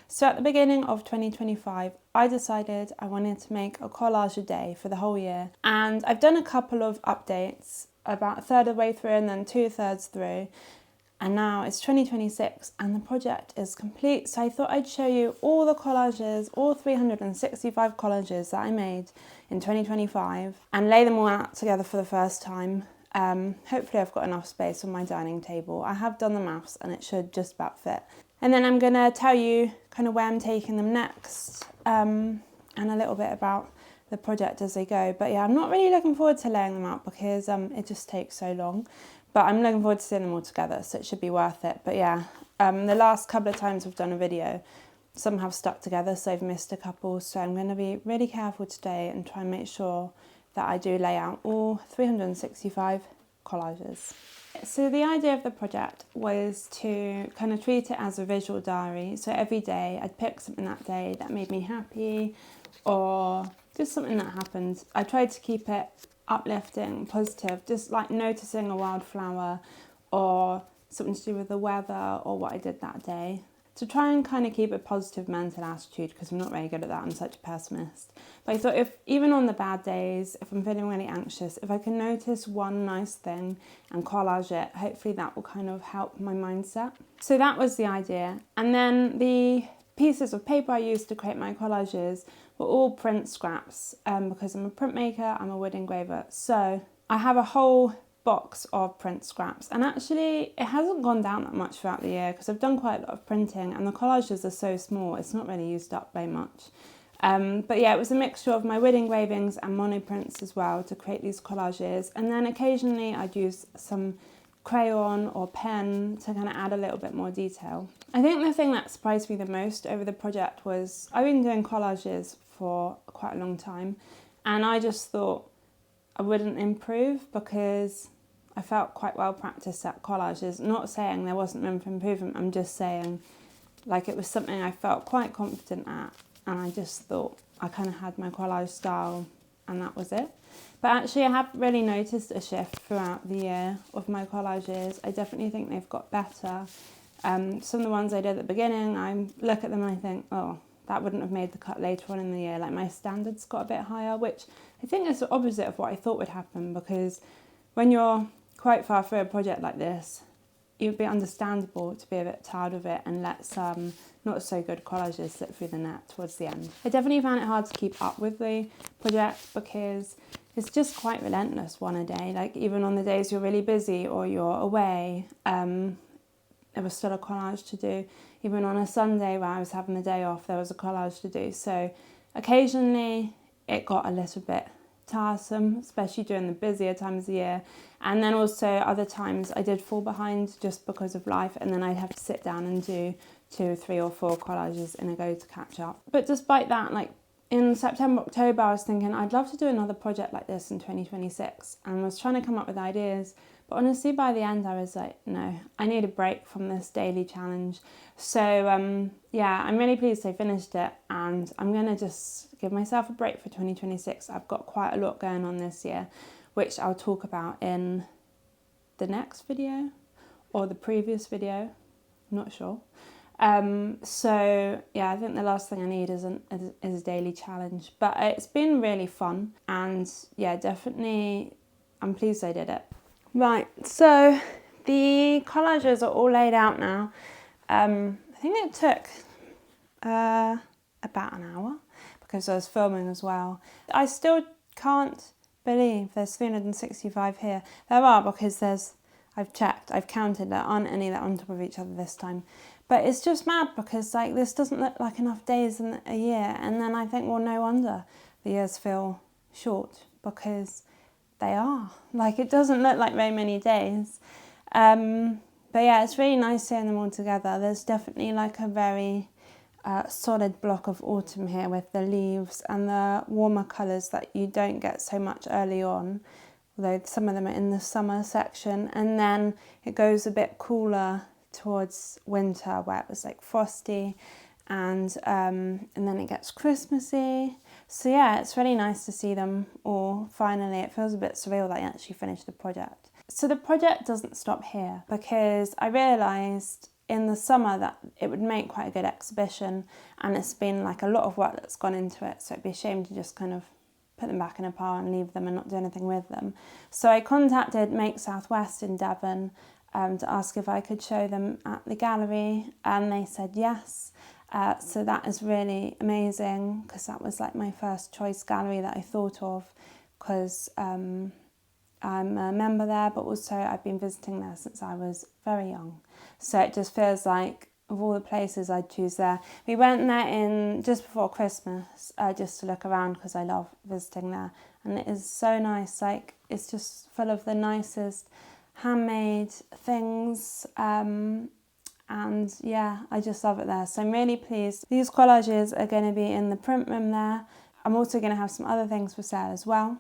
So at the beginning of 2025, I decided I wanted to make a collage a day for the whole year. And I've done a couple of updates, about a third of the way through and then 2/3 through. And now it's 2026 and the project is complete. So I thought I'd show you all the collages, all 365 collages that I made in 2025 and lay them all out together for the first time. Hopefully I've got enough space on my dining table. I have done the maths and it should just about fit. And then I'm gonna tell you kind of where I'm taking them next and a little bit about the project as they go. But yeah, I'm not really looking forward to laying them out because it just takes so long. But I'm looking forward to seeing them all together, so it should be worth it. But yeah, the last couple of times I've done a video, some have stuck together, so I've missed a couple. So I'm going to be really careful today and try and make sure that I do lay out all 365 collages. So the idea of the project was to kind of treat it as a visual diary. So every day I'd pick something that day that made me happy or just something that happened. I tried to keep it uplifting, positive, just like noticing a wildflower or something to do with the weather or what I did that day. To try and kind of keep a positive mental attitude because I'm not very good at that, I'm such a pessimist. But I thought if even on the bad days, if I'm feeling really anxious, if I can notice one nice thing and collage it, hopefully that will kind of help my mindset. So that was the idea. And then the pieces of paper I used to create my collages were all print scraps because I'm a printmaker, I'm a wood engraver. So I have a whole box of print scraps and actually it hasn't gone down that much throughout the year because I've done quite a lot of printing and the collages are so small, it's not really used up very much. But yeah, it was a mixture of my wood engravings and monoprints as well to create these collages, and then occasionally I'd use some crayon or pen to kind of add a little bit more detail. I think the thing that surprised me the most over the project was I've been doing collages for quite a long time and I just thought I wouldn't improve because I felt quite well practiced at collages. Not saying there wasn't room for improvement, I'm just saying like it was something I felt quite confident at and I just thought I kind of had my collage style and that was it. But actually I have really noticed a shift throughout the year of my collages. I definitely think they've got better. Some of the ones I did at the beginning, I look at them and I think, oh, that wouldn't have made the cut later on in the year. Like my standards got a bit higher, which I think is the opposite of what I thought would happen because when you're quite far through a project like this, it would be understandable to be a bit tired of it and let some not so good collages slip through the net towards the end. I definitely found it hard to keep up with the project because it's just quite relentless, one a day. Like even on the days you're really busy or you're away, there was still a collage to do. Even on a Sunday where I was having the day off, there was a collage to do. So occasionally it got a little bit tiresome, especially during the busier times of the year. And then also other times I did fall behind just because of life and then I'd have to sit down and do 2, 3 or 4 collages in a go to catch up. But despite that, like in September, October, I was thinking I'd love to do another project like this in 2026 and was trying to come up with ideas. But honestly, by the end, I was like, no, I need a break from this daily challenge. So yeah, I'm really pleased I finished it and I'm going to just give myself a break for 2026. I've got quite a lot going on this year, which I'll talk about in the next video or the previous video, I'm not sure. So yeah, I think the last thing I need is a daily challenge, but it's been really fun and yeah, definitely I'm pleased I did it. Right, so the collages are all laid out now. I think it took about an hour because I was filming as well. I still can't believe there's 365 here. There are because I've checked, I've counted, there aren't any that are on top of each other this time. But it's just mad because like this doesn't look like enough days in a year, and then I think, well, no wonder the years feel short because they are. Like it doesn't look like very many days. But yeah, it's really nice seeing them all together. There's definitely like a very solid block of autumn here with the leaves and the warmer colours that you don't get so much early on, although some of them are in the summer section, and then it goes a bit cooler towards winter where it was like frosty and then it gets Christmassy. So yeah, it's really nice to see them all finally. It feels a bit surreal that I actually finished the project. So the project doesn't stop here because I realised in the summer that it would make quite a good exhibition, and it's been like a lot of work that's gone into it, so it'd be a shame to just kind of put them back in a pile and leave them and not do anything with them. So I contacted Make Southwest in Devon to ask if I could show them at the gallery, and they said yes. So that is really amazing, because that was like my first choice gallery that I thought of, because I'm a member there, but also I've been visiting there since I was very young. So it just feels like, of all the places I'd choose there. We went there in just before Christmas, just to look around, because I love visiting there. And it is so nice, like it's just full of the nicest handmade things. And yeah, I just love it there. So I'm really pleased. These collages are going to be in the print room there. I'm also going to have some other things for sale as well.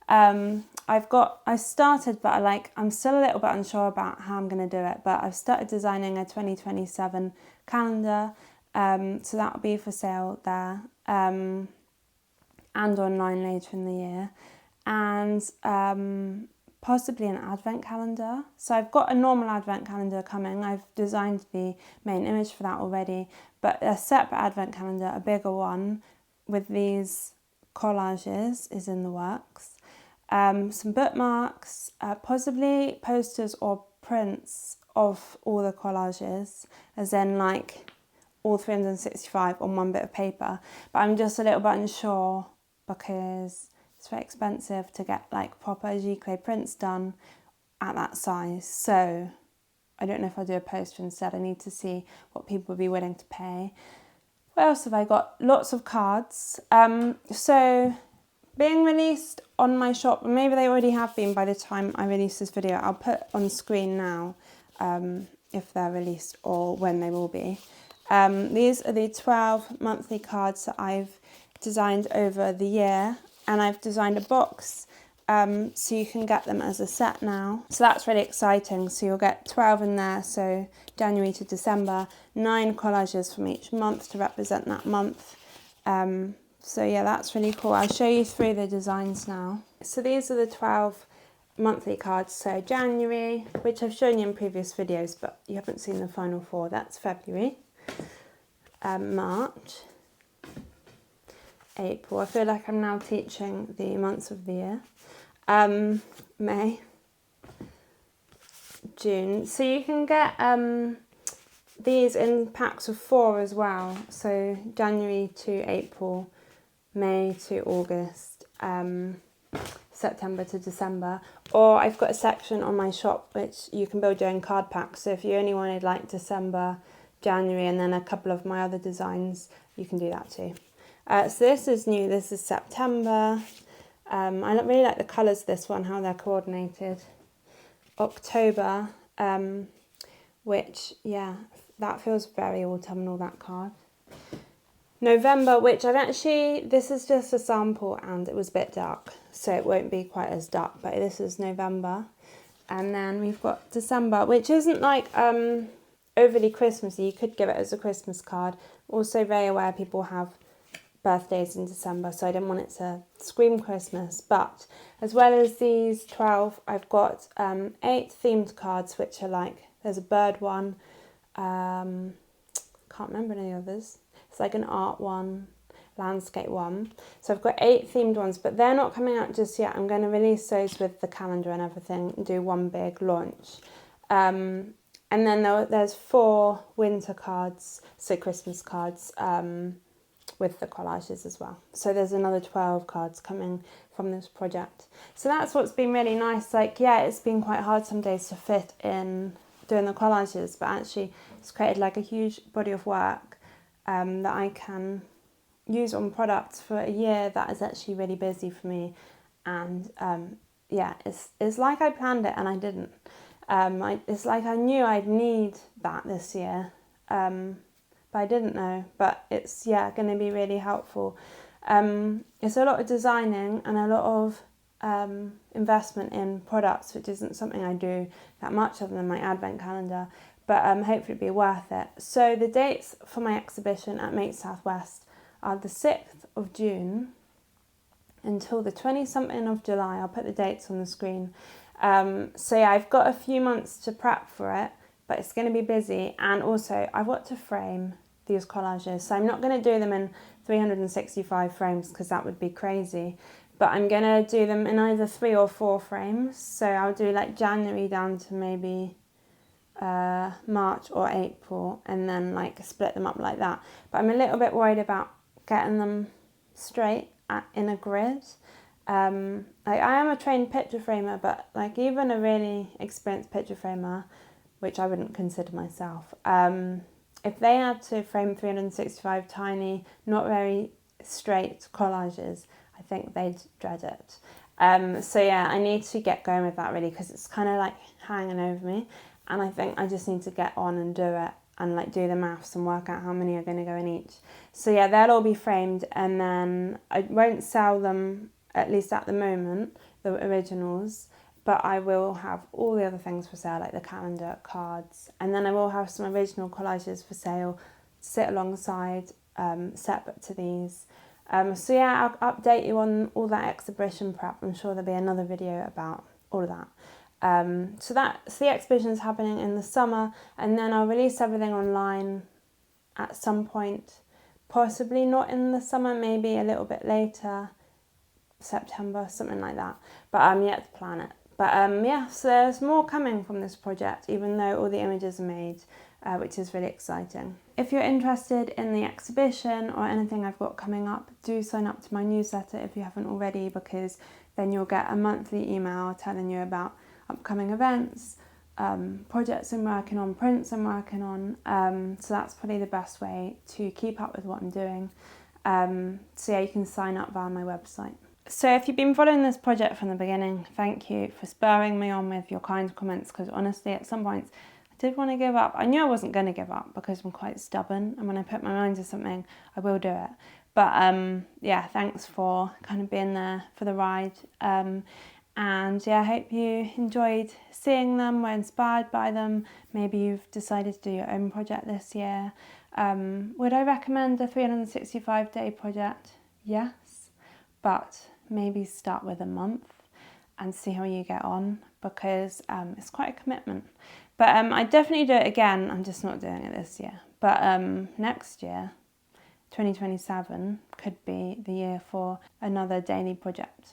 I started, but I'm still a little bit unsure about how I'm going to do it, but I've started designing a 2027 calendar, so that'll be for sale there, and online later in the year, and possibly an advent calendar. So I've got a normal advent calendar coming. I've designed the main image for that already, but a separate advent calendar, a bigger one, with these collages is in the works. Some bookmarks, possibly posters or prints of all the collages, as in like all 365 on one bit of paper. But I'm just a little bit unsure, because it's very expensive to get like proper giclée prints done at that size. So I don't know if I'll do a poster instead. I need to see what people would be willing to pay. What else have I got? Lots of cards. So being released on my shop, maybe they already have been by the time I release this video. I'll put on screen now if they're released or when they will be. These are the 12 monthly cards that I've designed over the year, and I've designed a box so you can get them as a set now. So that's really exciting. So you'll get 12 in there, so January to December, 9 collages from each month to represent that month. So yeah, that's really cool. I'll show you through the designs now. So these are the 12 monthly cards. So January, which I've shown you in previous videos, but you haven't seen the final 4. That's February, March, April. I feel like I'm now teaching the months of the year. May, June. So you can get these in packs of 4 as well. So January to April, May to August, September to December. Or I've got a section on my shop which you can build your own card packs. So if you only wanted like December, January, and then a couple of my other designs, you can do that too. So this is new. This is September. I really like the colours of this one, how they're coordinated. October, which, yeah, that feels very autumnal, that card. November, which this is just a sample and it was a bit dark, so it won't be quite as dark, but this is November. And then we've got December, which isn't like overly Christmassy. You could give it as a Christmas card. Also very aware people have birthdays in December, so I didn't want it to scream Christmas. But as well as these 12, I've got 8 themed cards, which are like, there's a bird one, can't remember any others. It's like an art one, landscape one. So I've got 8 themed ones, but they're not coming out just yet. I'm going to release those with the calendar and everything and do one big launch. And then there's 4 winter cards, so Christmas cards, with the collages as well. So there's another 12 cards coming from this project. So that's what's been really nice. Like, yeah, it's been quite hard some days to fit in doing the collages, but actually it's created like a huge body of work that I can use on products for a year that is actually really busy for me. And yeah, it's like I planned it and I didn't. It's like I knew I'd need that this year, but I didn't know. But it's, yeah, going to be really helpful. It's a lot of designing and a lot of investment in products, which isn't something I do that much other than my advent calendar, but hopefully it'll be worth it. So the dates for my exhibition at Make Southwest are the 6th of June until the 20-something of July. I'll put the dates on the screen. So yeah, I've got a few months to prep for it, but it's going to be busy. And also I've got to frame these collages, so I'm not going to do them in 365 frames because that would be crazy, but I'm going to do them in either 3 or 4 frames. So I'll do like January down to maybe March or April, and then like split them up like that. But I'm a little bit worried about getting them straight in a grid. Like I am a trained picture framer, but like even a really experienced picture framer, which I wouldn't consider myself, if they had to frame 365 tiny, not very straight collages, I think they'd dread it. So yeah, I need to get going with that really, because it's kind of like hanging over me, and I think I just need to get on and do it and like do the maths and work out how many are going to go in each. So yeah, they'll all be framed, and then I won't sell them, at least at the moment, the originals, but I will have all the other things for sale, like the calendar, cards, and then I will have some original collages for sale to sit alongside, separate to these. So yeah, I'll update you on all that exhibition prep. I'm sure there'll be another video about all of that. So the exhibition is happening in the summer, and then I'll release everything online at some point, possibly not in the summer, maybe a little bit later, September, something like that, but I'm yet to plan it. But yeah, so there's more coming from this project, even though all the images are made, which is really exciting. If you're interested in the exhibition or anything I've got coming up, do sign up to my newsletter if you haven't already, because then you'll get a monthly email telling you about upcoming events, projects I'm working on, prints I'm working on. So that's probably the best way to keep up with what I'm doing. So yeah, you can sign up via my website. So if you've been following this project from the beginning, thank you for spurring me on with your kind comments, because honestly at some points I did want to give up. I knew I wasn't going to give up because I'm quite stubborn, and when I put my mind to something I will do it. But yeah, thanks for kind of being there for the ride. And yeah, I hope you enjoyed seeing them, were inspired by them. Maybe you've decided to do your own project this year. Would I recommend a 365-day project? Yes, but maybe start with a month and see how you get on, because it's quite a commitment. But I definitely do it again. I'm just not doing it this year. But next year, 2027, could be the year for another daily project.